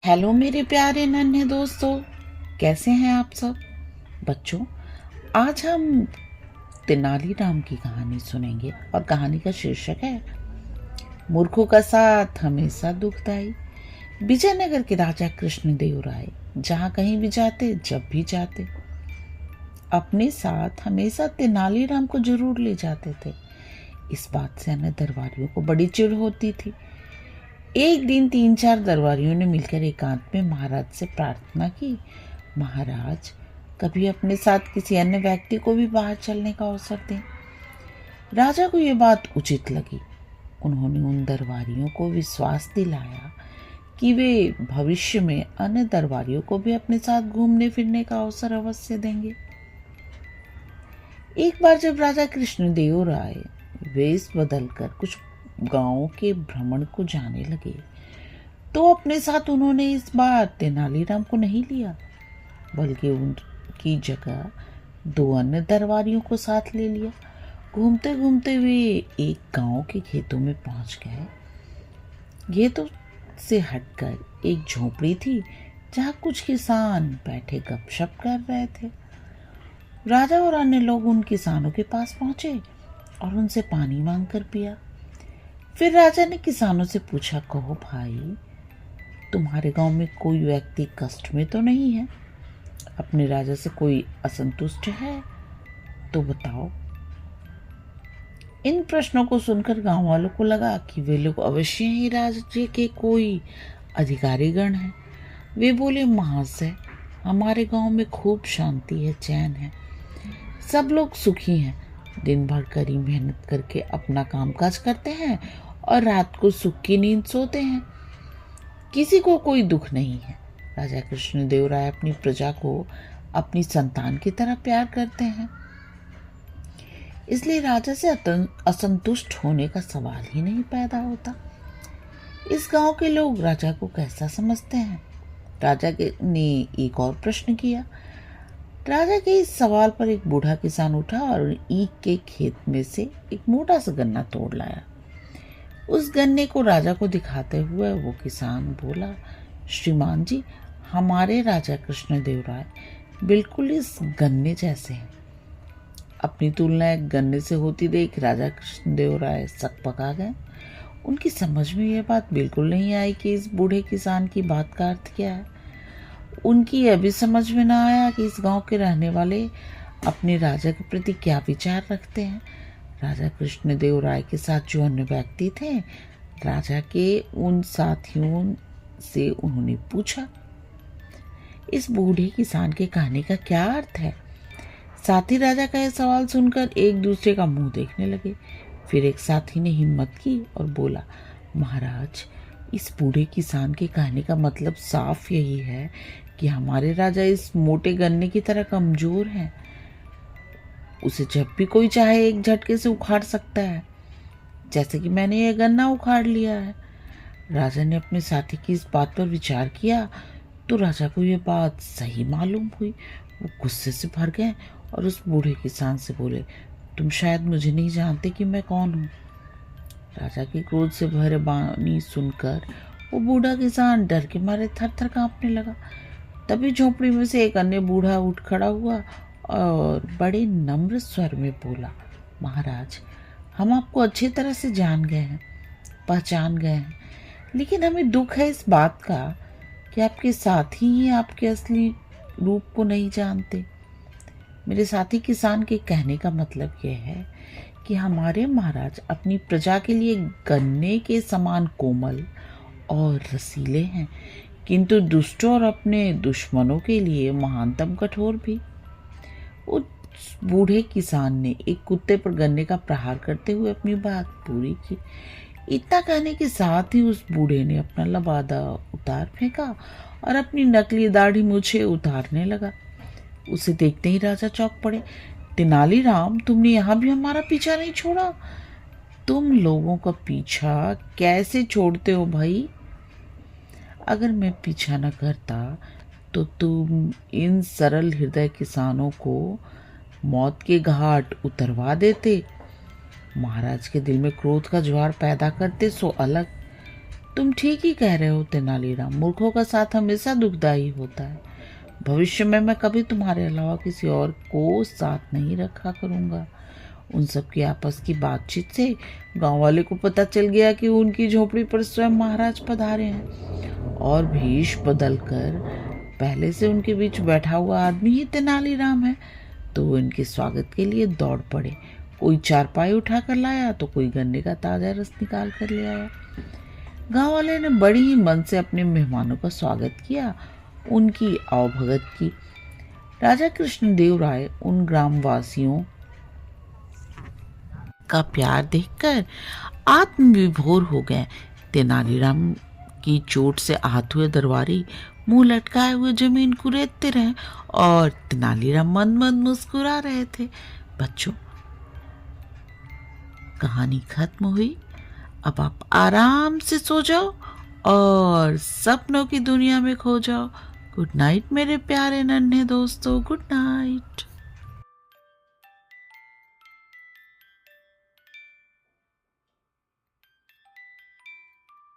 Hello मेरे प्यारे नन्हे दोस्तों, कैसे हैं आप सब। बच्चों, आज हम तेनालीराम की कहानी सुनेंगे और कहानी का शीर्षक है मूर्खों का साथ हमेशा दुखदाई। विजयनगर के राजा कृष्णदेव राय जहाँ कहीं भी जाते, जब भी जाते, अपने साथ हमेशा तेनालीराम को जरूर ले जाते थे। इस बात से अन्य दरबारियों को बड़ी चिढ़ होती थी। एक दिन 3-4 दरबारियों ने मिलकर एकांत में महाराज से प्रार्थना की, महाराज कभी अपने साथ किसी अन्य व्यक्ति को भी बाहर चलने का अवसर दें। राजा को यह बात उचित लगी। उन्होंने उन दरबारियों को विश्वास दिलाया कि वे भविष्य में अन्य दरबारियों को भी अपने साथ घूमने फिरने का अवसर अवश्य देंगे। एक बार जब राजा कृष्णदेव राय वेश बदलकर कुछ गांवों के भ्रमण को जाने लगे तो अपने साथ उन्होंने इस बार तेनालीराम को नहीं लिया, बल्कि उनकी जगह 2 अन्य दरबारियों को साथ ले लिया। घूमते घूमते वे एक गांव के खेतों में पहुंच गए। खेतों से हटकर एक झोपड़ी थी जहां कुछ किसान बैठे गपशप कर रहे थे। राजा और अन्य लोग उन किसानों के पास पहुंचे और उनसे पानी मांगकर पिया। फिर राजा ने किसानों से पूछा, कहो भाई, तुम्हारे गांव में कोई व्यक्ति कष्ट में तो नहीं है? अपने राजा से कोई असंतुष्ट है तो बताओ। इन प्रश्नों को सुनकर गांव वालों को लगा कि वे लोग अवश्य ही राज्य के कोई अधिकारीगण हैं। वे बोले, महाशय, हमारे गांव में खूब शांति है, चैन है, सब लोग सुखी हैं। दिन भर कड़ी मेहनत करके अपना कामकाज करते हैं और रात को सुख की नींद सोते हैं। किसी को कोई दुख नहीं है। राजा कृष्णदेव राय अपनी प्रजा को अपनी संतान की तरह प्यार करते हैं, इसलिए राजा से असंतुष्ट होने का सवाल ही नहीं पैदा होता। इस गांव के लोग राजा को कैसा समझते हैं? ने एक और प्रश्न किया। राजा के इस सवाल पर एक बूढ़ा किसान उठा और ईख के खेत में से एक मोटा सा गन्ना तोड़ लाया। उस गन्ने को राजा को दिखाते हुए वो किसान बोला, श्रीमान जी, हमारे राजा कृष्णदेव राय बिल्कुल इस गन्ने जैसे हैं। अपनी तुलना एक गन्ने से होती देख राजा कृष्णदेव राय सकपका गए। उनकी समझ में यह बात बिल्कुल नहीं आई कि इस बूढ़े किसान की बात का अर्थ क्या है। उनकी यह भी समझ में ना आया कि इस गांव के रहने वाले अपने राजा के प्रति क्या विचार रखते हैं। राजा कृष्णदेव राय के साथ जो अन्य व्यक्ति थे, राजा के उन साथियों से उन्होंने पूछा, इस बूढ़े किसान के कहने का क्या अर्थ है? साथी राजा का यह सवाल सुनकर एक दूसरे का मुंह देखने लगे। फिर एक साथी ने हिम्मत की और बोला, महाराज, इस बूढ़े किसान के कहने का मतलब साफ यही है कि हमारे राजा इस मोटे गन्ने की तरह कमजोर हैं। उसे जब भी कोई चाहे एक झटके से उखाड़ सकता है, जैसे कि मैंने यह गन्ना उखाड़ लिया है। राजा ने अपने साथी की इस बात पर विचार किया तो राजा को यह बात सही मालूम हुई। वो गुस्से से भर गए और उस बूढ़े किसान से बोले, तुम शायद मुझे नहीं जानते कि मैं कौन हूँ। राजा की क्रोध से भरे बानी सुनकर वो बूढ़ा किसान डर के मारे थर थर कांपने लगा। तभी झोपड़ी में से एक अन्य बूढ़ा उठ खड़ा हुआ और बड़े नम्र स्वर में बोला, महाराज, हम आपको अच्छी तरह से जान गए हैं, पहचान गए हैं, लेकिन हमें दुख है इस बात का कि आपके साथी ही आपके असली रूप को नहीं जानते। मेरे साथी किसान के कहने का मतलब यह है कि हमारे महाराज अपनी प्रजा के लिए गन्ने के समान कोमल और रसीले हैं, किंतु दुष्टों और अपने दुश्मनों के लिए महानतम कठोर भी। उस बूढ़े किसान ने एक कुत्ते पर गन्ने का प्रहार करते हुए अपनी बात पूरी की। इतना कहने के साथ ही उस बूढ़े ने अपना लबादा उतार फेंका और अपनी नकली दाढ़ी मूछें उतारने लगा। उसे देखते ही राजा चौंक पड़े। तेनालीराम, तुमने यहाँ भी हमारा पीछा नहीं छोड़ा? तुम लोगों का पीछा कैसे छोड़ते हो भाई? अगर मैं पीछा न करता तो तुम इन सरल हृदय किसानों को मौत के घाट उतरवा देते। महाराज के दिल में क्रोध का ज्वार पैदा करते सो अलग, तुम ठीक ही कह रहे हो तेनालीराम, मूर्खों का साथ हमेशा दुखदाई होता है। भविष्य में मैं कभी तुम्हारे अलावा किसी और को साथ नहीं रखा करूंगा। उन सब की आपस की बातचीत से गांव वाले को पता चल गया कि उनकी झोपड़ी पर स्वयं महाराज पधारे हैं और भेष बदलकर पहले से उनके बीच बैठा हुआ आदमी ही तेनालीराम है। तो वो इनके स्वागत के लिए दौड़ पड़े। कोई चारपाई उठाकर लाया तो कोई गन्ने का ताजा रस निकाल कर ले आया। गांव वाले ने बड़ी ही मन से अपने मेहमानों का स्वागत किया, उनकी आवभगत की। राजा कृष्णदेव राय उन ग्रामवासियों का प्यार देखकर आत्मविभोर हो गए। तेनालीराम की चोट से आहत हुए दरबारी मुंह लटकाए हुए जमीन कुरेदते रहे और तेनालीराम मंद मंद मुस्कुरा रहे थे। बच्चों, कहानी खत्म हुई। अब आप आराम से सो जाओ और सपनों की दुनिया में खो जाओ। गुड नाइट मेरे प्यारे नन्हे दोस्तों, गुड नाइट।